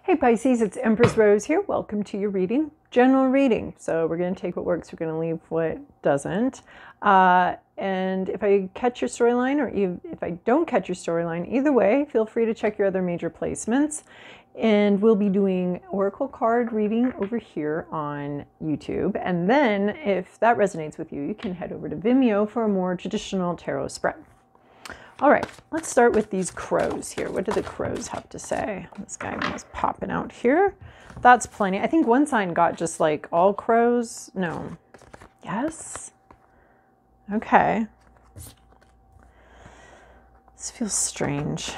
Hey Pisces, it's Empress Rose here. Welcome to your reading, general reading. So we're going to take what works, we're going to leave what doesn't. And if I catch your storyline, or if I don't catch your storyline, either way, feel free to check your other major placements. And we'll be doing oracle card reading over here on YouTube. And then if that resonates with you, you can head over to Vimeo for a more traditional tarot spread. All right, let's start with these crows here. What do the crows have to say? This guy was popping out here. That's plenty. I think one sign got just like all crows. No. Yes? Okay. This feels strange.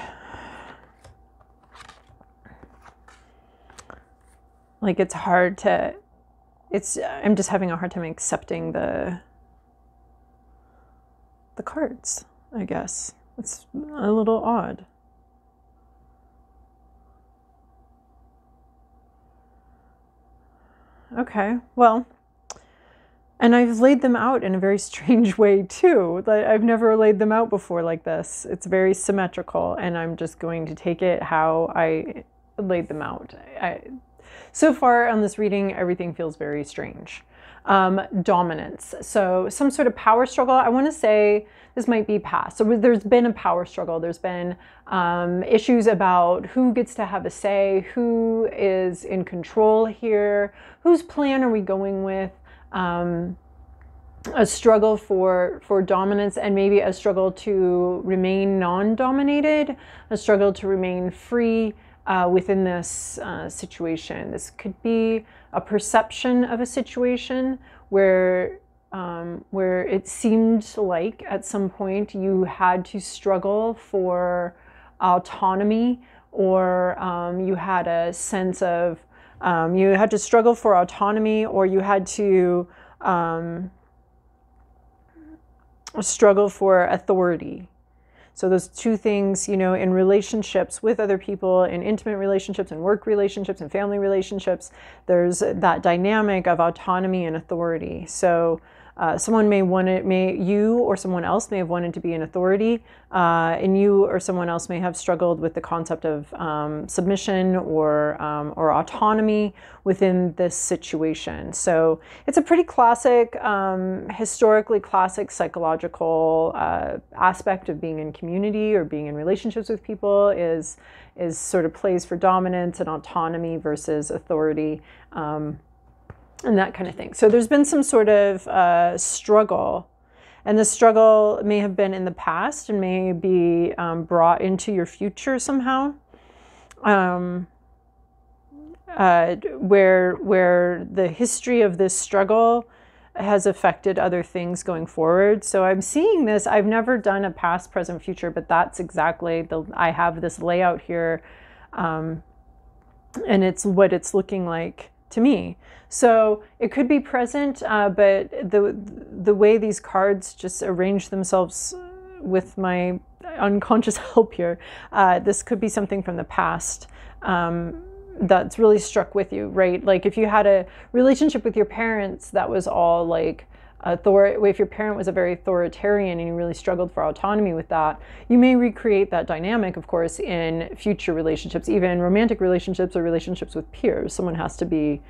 Like it's hard to, I'm just having a hard time accepting the cards, I guess. It's a little odd. Okay, well, and I've laid them out in a very strange way too. I've never laid them out before like this. It's very symmetrical, and I'm just going to take it how I laid them out. So far on this reading, everything feels very strange. Dominance. So some sort of power struggle. I want to say this might be past. So there's been a power struggle. There's been issues about who gets to have a say, who is in control here, whose plan are we going with, a struggle for dominance, and maybe a struggle to remain non-dominated, a struggle to remain free within this situation. This could be a perception of a situation where it seemed like at some point you had to struggle for autonomy, or you had a sense of you had to struggle for autonomy, or you had to struggle for authority. So those two things, you know, in relationships with other people, in intimate relationships, and work relationships, and family relationships, there's that dynamic of autonomy and authority. So someone you or someone else may have wanted to be an authority, and you or someone else may have struggled with the concept of submission or autonomy within this situation. So it's a pretty classic, historically classic psychological aspect of being in community or being in relationships with people is sort of plays for dominance and autonomy versus authority. And that kind of thing. So there's been some sort of struggle, and the struggle may have been in the past and may be brought into your future somehow, where the history of this struggle has affected other things going forward. So I'm seeing this. I've never done a past, present, future, but that's exactly I have this layout here, and it's what it's looking like to me. So it could be present, but the way these cards just arrange themselves with my unconscious help here, this could be something from the past that's really struck with you, right? Like if you had a relationship with your parents that was all like if your parent was a very authoritarian and you really struggled for autonomy with that, you may recreate that dynamic, of course, in future relationships, even romantic relationships or relationships with peers. Someone has to be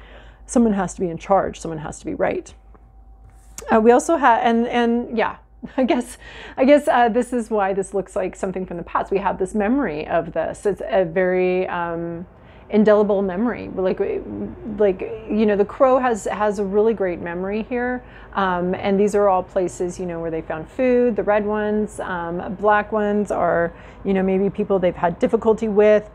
in charge. Someone has to be right. We also have, and yeah, I guess this is why this looks like something from the past. We have this memory of this. It's a very indelible memory. Like you know, the crow has a really great memory here, and these are all places, you know, where they found food. The red ones, black ones are, you know, maybe people they've had difficulty with,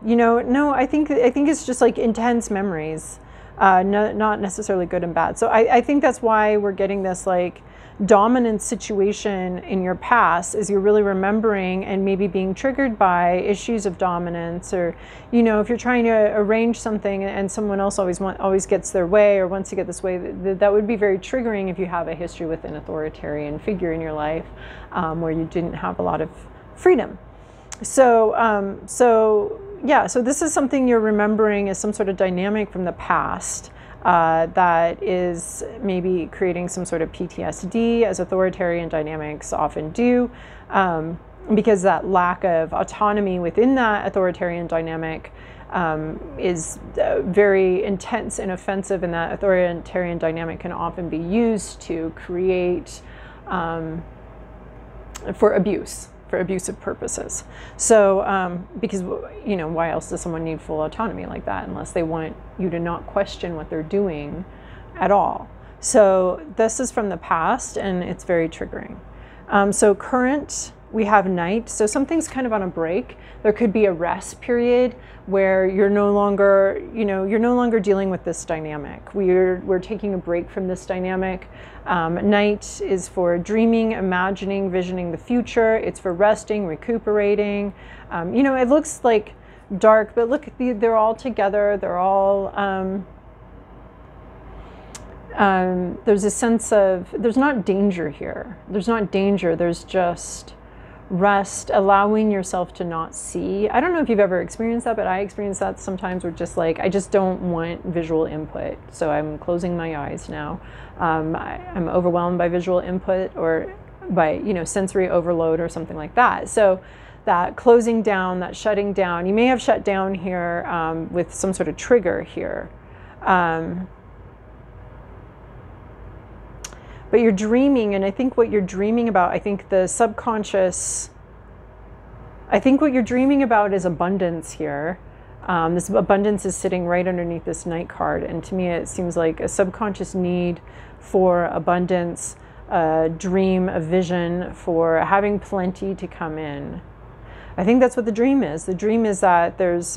you know, no, I think it's just like intense memories, not necessarily good and bad. So I think that's why we're getting this like dominant situation in your past, is you're really remembering and maybe being triggered by issues of dominance, or, you know, if you're trying to arrange something and someone else always gets their way or wants to get this way, that would be very triggering if you have a history with an authoritarian figure in your life, where you didn't have a lot of freedom. So yeah, so this is something you're remembering as some sort of dynamic from the past that is maybe creating some sort of PTSD, as authoritarian dynamics often do. because that lack of autonomy within that authoritarian dynamic is very intense and offensive, and that authoritarian dynamic can often be used to create for abusive purposes. So because, you know, why else does someone need full autonomy like that unless they want you to not question what they're doing at all? So this is from the past, and it's very triggering. So current, we have night. So something's kind of on a break. There could be a rest period where you're no longer, you know, you're no longer dealing with this dynamic. We're taking a break from this dynamic. Night is for dreaming, imagining, visioning the future. It's for resting, recuperating. You know, it looks like dark, but look, they're all together. They're all, there's a sense of, there's not danger here. There's not danger. There's just rest, allowing yourself to not see. I don't know if you've ever experienced that, but I experience that sometimes. We're just like, I just don't want visual input, so I'm closing my eyes now. I'm overwhelmed by visual input, or by, you know, sensory overload or something like that. So that closing down, that shutting down, you may have shut down here with some sort of trigger here. But you're dreaming, and I think what you're dreaming about, I think the subconscious, I think what you're dreaming about is abundance here. This abundance is sitting right underneath this Knight card, and to me it seems like a subconscious need for abundance, a dream, a vision for having plenty to come in. I think that's what the dream is. The dream is that there's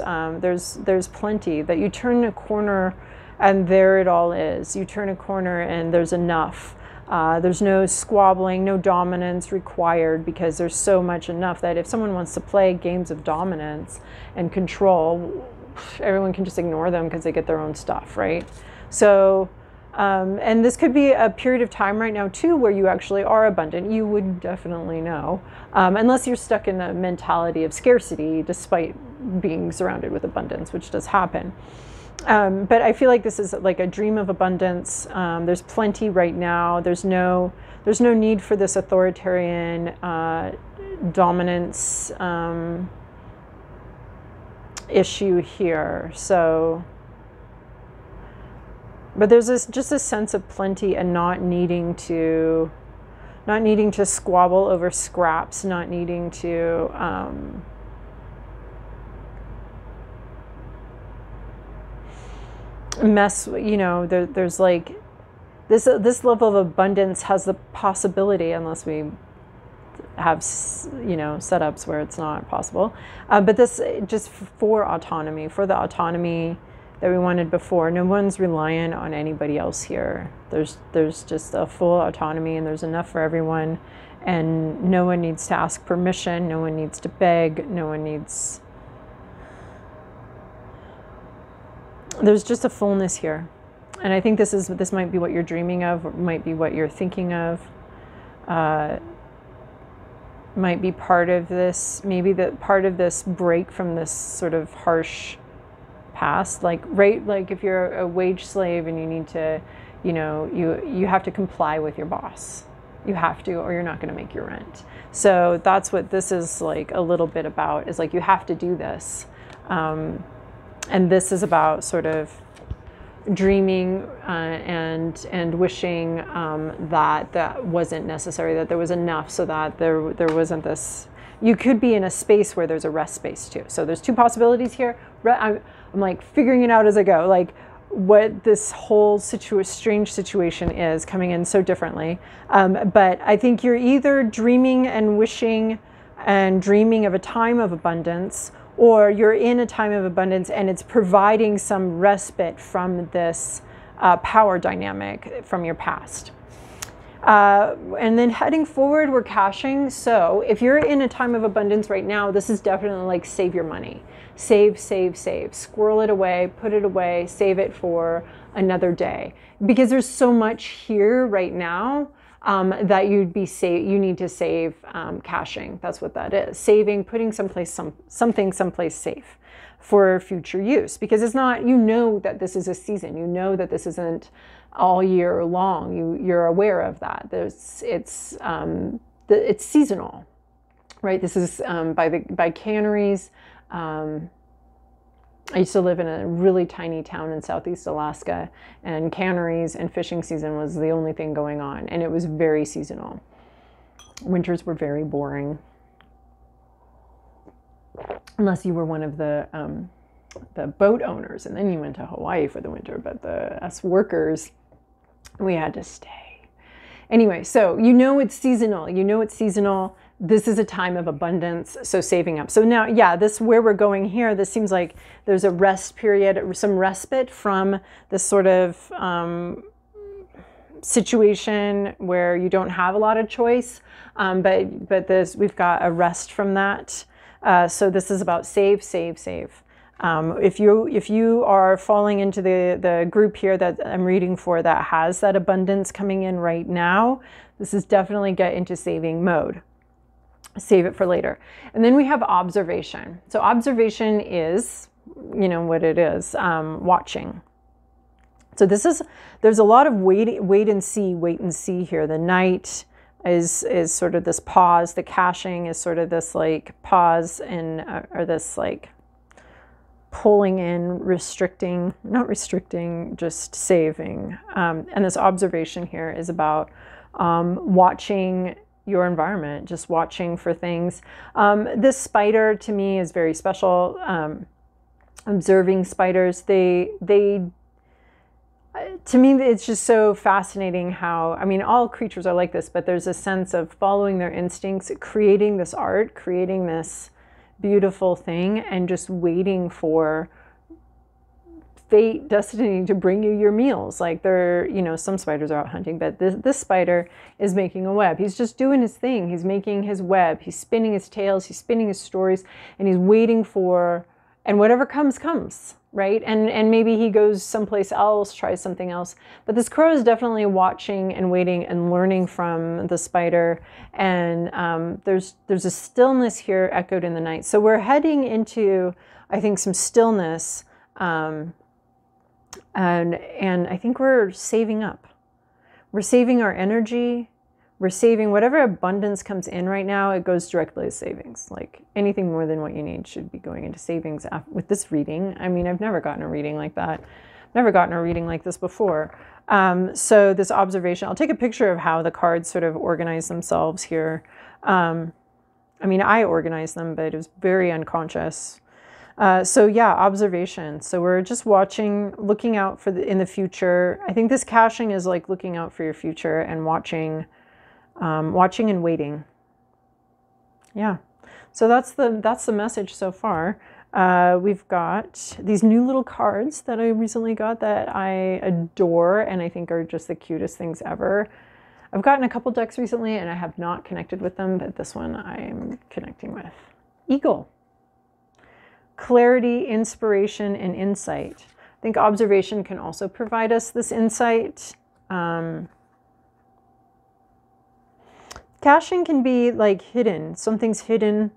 plenty, that you turn a corner and there it all is. You turn a corner and there's enough. There's no squabbling, no dominance required, because there's so much enough that if someone wants to play games of dominance and control, everyone can just ignore them because they get their own stuff, right? So, and this could be a period of time right now too where you actually are abundant. You would definitely know, unless you're stuck in a mentality of scarcity despite being surrounded with abundance, which does happen. But I feel like this is like a dream of abundance. There's plenty right now. There's no need for this authoritarian dominance issue here. So, but there's just a sense of plenty and not needing to squabble over scraps, not needing to mess, you know, there's like this level of abundance has the possibility, unless we have, you know, setups where it's not possible, but this just for autonomy, for the autonomy that we wanted before. No one's reliant on anybody else here. There's just a full autonomy, and there's enough for everyone, and no one needs to ask permission, no one needs to beg, no one needs. There's just a fullness here, and I think this might be what you're dreaming of, or might be what you're thinking of. Might be part of this, maybe that part of this break from this sort of harsh past, like if you're a wage slave and you need to, you know, you have to comply with your boss. You have to, or you're not going to make your rent. So that's what this is like a little bit about, is like you have to do this. And this is about sort of dreaming and wishing that wasn't necessary, that there was enough, so that there wasn't this. You could be in a space where there's a rest space too. So there's two possibilities here. I'm like figuring it out as I go, like what this whole strange situation is coming in so differently. But I think you're either dreaming and wishing and dreaming of a time of abundance, or you're in a time of abundance and it's providing some respite from this power dynamic from your past. And then heading forward, we're cashing. So if you're in a time of abundance right now, this is definitely like save your money. Save, save, save. Squirrel it away, put it away, save it for another day. Because there's so much here right now that you need to save caching. That's what that is. Saving, putting something someplace safe for future use. Because it's not, you know that this is a season. You know that this isn't all year long. You're aware of that. It's seasonal. right? This is by canneries. I used to live in a really tiny town in Southeast Alaska, and canneries and fishing season was the only thing going on, and it was very seasonal. Winters were very boring, unless you were one of the boat owners, and then you went to Hawaii for the winter. But us workers, we had to stay. Anyway, so you know it's seasonal. You know it's seasonal. This is a time of abundance, so saving up. So now, yeah, this where we're going here, this seems like there's a rest period, some respite from this sort of situation where you don't have a lot of choice. But we've got a rest from that. So this is about save, save, save. If you are falling into the group here that I'm reading for that has that abundance coming in right now, this is definitely get into saving mode. Save it for later. And then we have observation. So observation is, you know what it is, watching. So there's a lot of wait and see here. The night is sort of this pause. The caching is sort of this like pause and or this like pulling in, restricting, not restricting, just saving. And this observation here is about watching your environment, just watching for things. This spider to me is very special. Observing spiders, they to me, it's just so fascinating how, I mean, all creatures are like this, but there's a sense of following their instincts, creating this art, creating this beautiful thing, and just waiting for fate, destiny to bring you your meals. Like some spiders are out hunting, but this spider is making a web. He's just doing his thing. He's making his web. He's spinning his tails. He's spinning his stories, and he's waiting for, and whatever comes, right? And maybe he goes someplace else, tries something else. But this crow is definitely watching and waiting and learning from the spider. And there's a stillness here echoed in the night. So we're heading into, I think, some stillness. And I think we're saving up. We're saving our energy. We're saving whatever abundance comes in right now. It goes directly to savings. Like anything more than what you need should be going into savings with this reading. I mean, I've never gotten a reading like that. Never gotten a reading like this before. So this observation, I'll take a picture of how the cards sort of organize themselves here. I mean, I organized them, but it was very unconscious. So yeah, observation. So we're just watching, looking out for in the future. I think this caching is like looking out for your future and watching and waiting. Yeah. So that's the message so far. We've got these new little cards that I recently got that I adore and I think are just the cutest things ever. I've gotten a couple decks recently and I have not connected with them, but this one I'm connecting with. Eagle. Clarity, inspiration, and insight. I think observation can also provide us this insight. Caching can be like hidden. Something's hidden.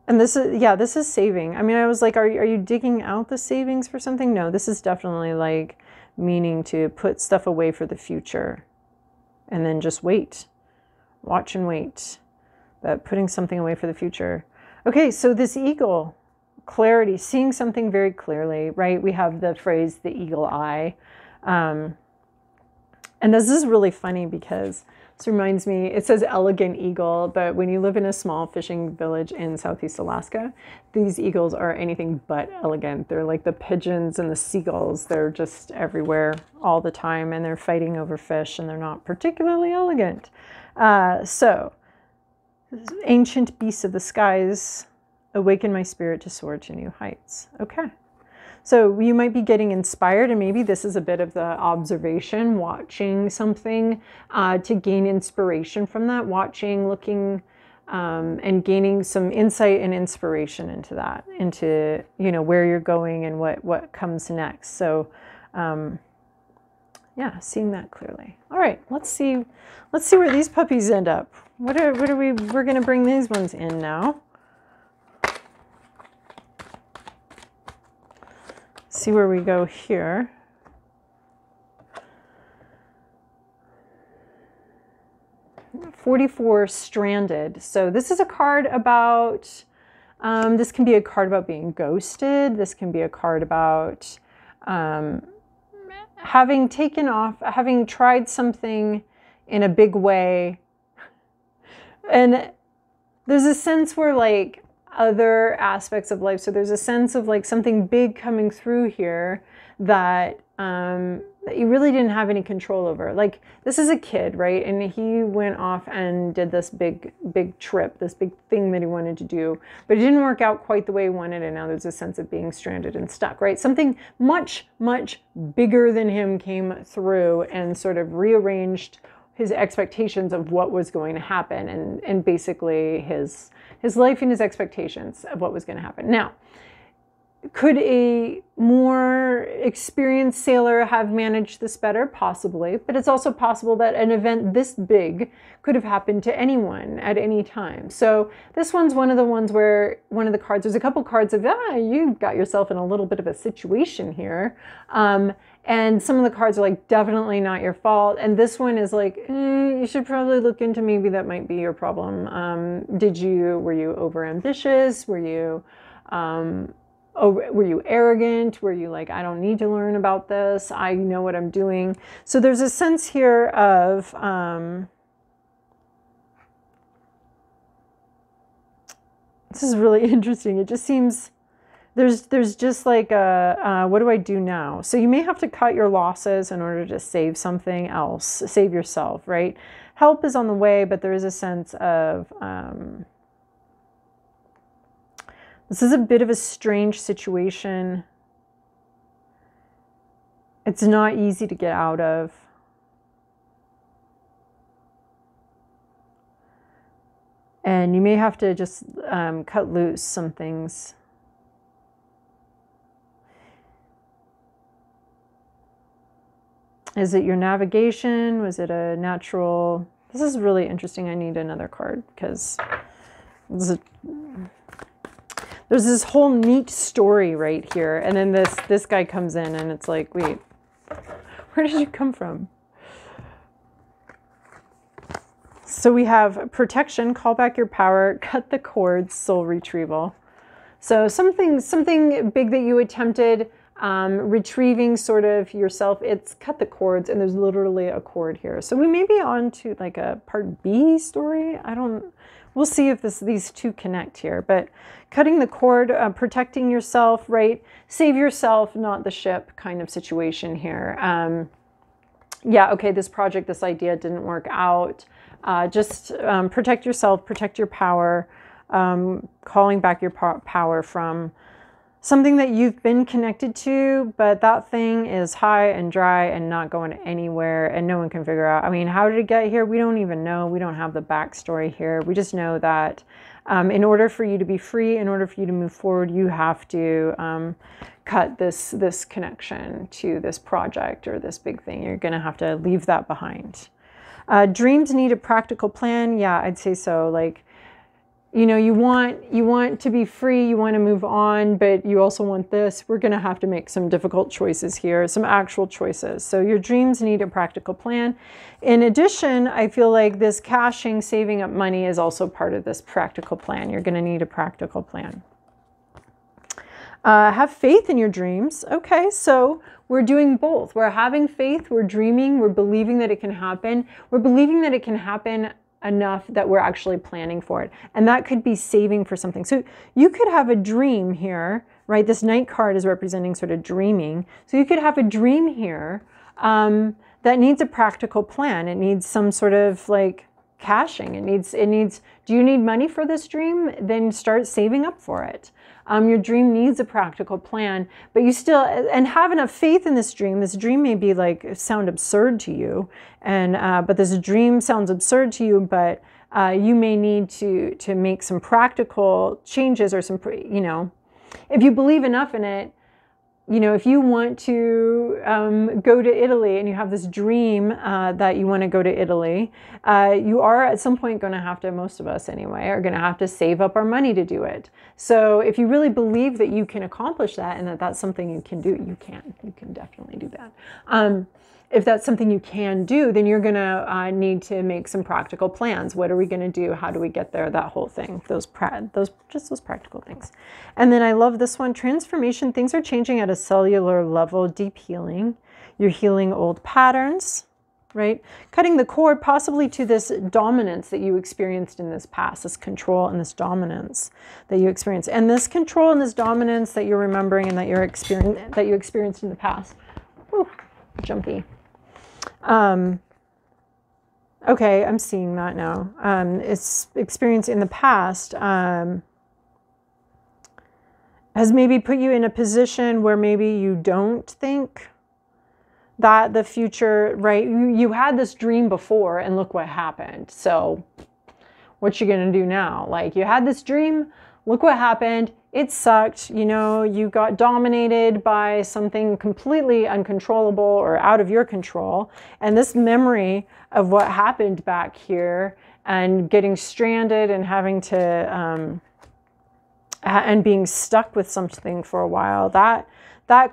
And this is saving. I mean, I was like, are you digging out the savings for something? No, this is definitely like meaning to put stuff away for the future and then just wait. Watch and wait. But putting something away for the future. Okay, so this eagle, clarity, seeing something very clearly, right? We have the phrase, the eagle eye. And this is really funny because this reminds me, it says elegant eagle, but when you live in a small fishing village in Southeast Alaska, these eagles are anything but elegant. They're like the pigeons and the seagulls. They're just everywhere all the time, and they're fighting over fish, and they're not particularly elegant. So, ancient beasts of the skies, awaken my spirit to soar to new heights. Okay. So you might be getting inspired, and maybe this is a bit of the observation, watching something to gain inspiration from that, watching, looking, and gaining some insight and inspiration into that, into, you know, where you're going and what comes next. So, yeah, seeing that clearly. All right, let's see where these puppies end up. We're going to bring these ones in now. See where we go here. 44, stranded. So this is a card about, this can be a card about being ghosted. This can be a card about having taken off, having tried something in a big way. And there's a sense where like other aspects of life, so there's a sense of like something big coming through here that that you really didn't have any control over. Like this is a kid, right? And he went off and did this big trip, this big thing that he wanted to do, but it didn't work out quite the way he wanted. And now there's a sense of being stranded and stuck, right? Something much bigger than him came through and sort of rearranged his expectations of what was going to happen, and basically his life and his expectations of what was going to happen. Now, could a more experienced sailor have managed this better? Possibly, but it's also possible that an event this big could have happened to anyone at any time. So this one's one of the ones where one of the cards, there's a couple cards of, you got yourself in a little bit of a situation here. And some of the cards are like, definitely not your fault. And this one is like, you should probably look into, maybe that might be your problem. Were you overambitious? Were you arrogant? Were you like, I don't need to learn about this, I know what I'm doing? So there's a sense here of this is really interesting. It just seems there's just like a what do I do now? So you may have to cut your losses in order to save something else, save yourself, right? Help is on the way, but there is a sense of this is a bit of a strange situation. It's not easy to get out of. And you may have to just cut loose some things. Is it your navigation? Was it a natural? This is really interesting. I need another card because there's this whole neat story right here. And then this guy comes in and it's like, wait, where did you come from? So we have protection, call back your power, cut the cords, soul retrieval. So something big that you attempted, retrieving sort of yourself, it's cut the cords, and there's literally a cord here. So we may be on to like a part B story. We'll see if these two connect here, but cutting the cord, protecting yourself, right? Save yourself, not the ship kind of situation here. Yeah, okay, this project, this idea didn't work out. Just protect yourself, protect your power, calling back your power from something that you've been connected to, but that thing is high and dry and not going anywhere, and no one can figure out, I mean, how did it get here? We don't even know. We don't have the backstory here. We just know that in order for you to be free, in order for you to move forward, you have to cut this connection to this project or this big thing. You're going to have to leave that behind. Dreams need a practical plan. Yeah, I'd say so. Like, you know, you want to be free, you want to move on, but you also want this. We're going to have to make some difficult choices here, some actual choices. So your dreams need a practical plan. In addition, I feel like this caching, saving up money is also part of this practical plan. You're going to need a practical plan. Have faith in your dreams. Okay, so we're doing both. We're having faith, we're dreaming, we're believing that it can happen. We're believing that it can happen enough that we're actually planning for it. And that could be saving for something. So you could have a dream here, right? This Knight card is representing sort of dreaming. So you could have a dream here that needs a practical plan. It needs some sort of like caching. It needs, do you need money for this dream? Then start saving up for it. Your dream needs a practical plan, but you still, and have enough faith in this dream. This dream may be like, sound absurd to you, and but this dream sounds absurd to you, but you may need to make some practical changes or some, you know, if you believe enough in it. You know, if you want to go to Italy and you have this dream that you want to go to Italy, you are at some point going to have to, most of us anyway, are going to have to save up our money to do it. So if you really believe that you can accomplish that and that that's something you can do, you can definitely do that. if that's something you can do, then you're going to need to make some practical plans. What are we going to do? How do we get there? That whole thing, those practical things. And then I love this one, transformation. Things are changing at a cellular level, deep healing. You're healing old patterns, right? Cutting the cord possibly to this dominance that you experienced in this past, this control and this dominance that you experienced. And this control and this dominance that you're remembering and that you experienced in the past. Whew, jumpy. Okay, I'm seeing that now. It's experience in the past has maybe put you in a position where maybe you don't think that the future, right? You had this dream before and look what happened. So what you gonna do now? Like, you had this dream, look what happened. It sucked, you know, you got dominated by something completely uncontrollable or out of your control. And this memory of what happened back here and getting stranded and having to, and being stuck with something for a while, that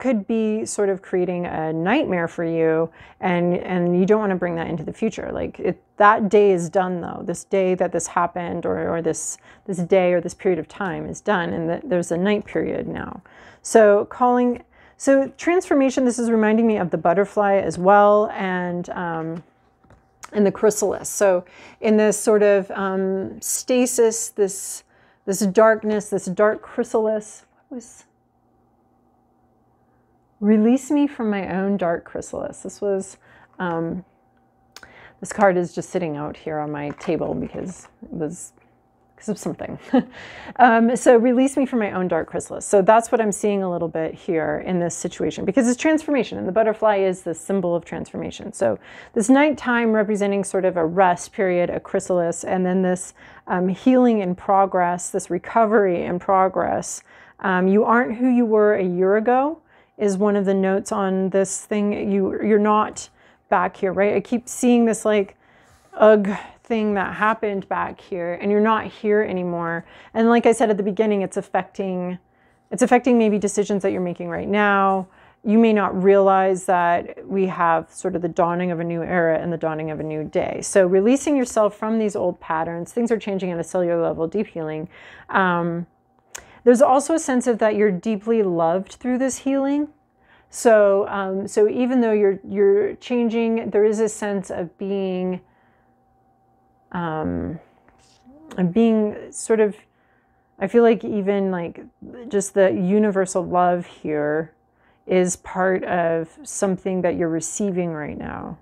could be sort of creating a nightmare for you, and you don't want to bring that into the future. Like, that day is done, though. This day that this happened, or this day or this period of time is done, and there's a night period now. So transformation, this is reminding me of the butterfly as well, and the chrysalis. So in this sort of stasis, this darkness, this dark chrysalis, release me from my own dark chrysalis. This was, this card is just sitting out here on my table because of something. So release me from my own dark chrysalis. So that's what I'm seeing a little bit here in this situation, because it's transformation, and the butterfly is the symbol of transformation. So this nighttime representing sort of a rest period, a chrysalis, and then this healing in progress, this recovery in progress. You aren't who you were a year ago, is one of the notes on this thing. You're not back here, right? I keep seeing this like ugh thing that happened back here, and you're not here anymore. And like I said at the beginning, it's affecting maybe decisions that you're making right now. You may not realize that we have sort of the dawning of a new era and the dawning of a new day. So releasing yourself from these old patterns, things are changing at a cellular level, deep healing. There's also a sense of that you're deeply loved through this healing. So, so even though you're changing, there is a sense of being sort of, I feel like even like just the universal love here is part of something that you're receiving right now.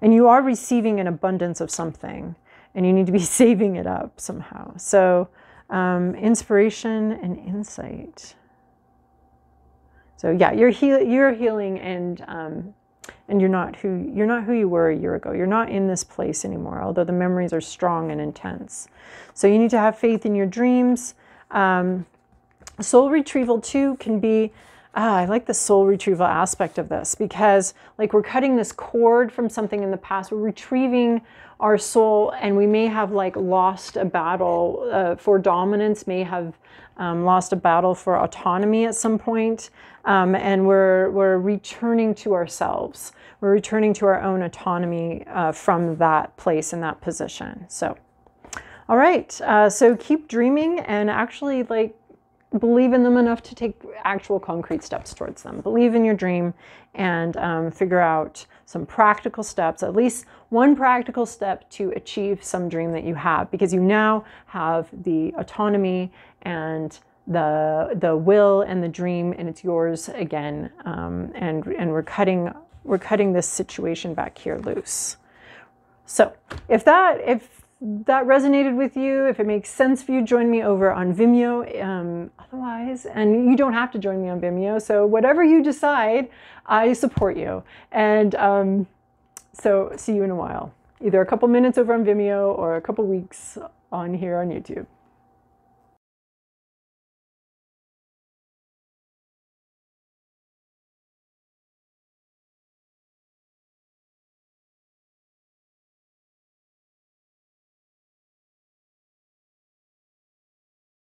And you are receiving an abundance of something, and you need to be saving it up somehow. So, inspiration and insight. So yeah, you're healing, and you're not who you were a year ago. You're not in this place anymore, although the memories are strong and intense. So you need to have faith in your dreams. Soul retrieval too can be, I like the soul retrieval aspect of this, because like we're cutting this cord from something in the past. We're retrieving our soul, and we may have like lost a battle for dominance, may have lost a battle for autonomy at some point, and we're returning to ourselves. We're returning to our own autonomy from that place and that position. So, all right, so keep dreaming, and actually like believe in them enough to take actual concrete steps towards them. Believe in your dream, and figure out some practical steps, at least one practical step to achieve some dream that you have, because you now have the autonomy and the will and the dream, and it's yours again. And we're cutting this situation back here loose. So if that resonated with you, if it makes sense for you, join me over on Vimeo. Otherwise, and you don't have to join me on Vimeo, so whatever you decide, I support you. And so see you in a while. Either a couple minutes over on Vimeo or a couple weeks on here on YouTube.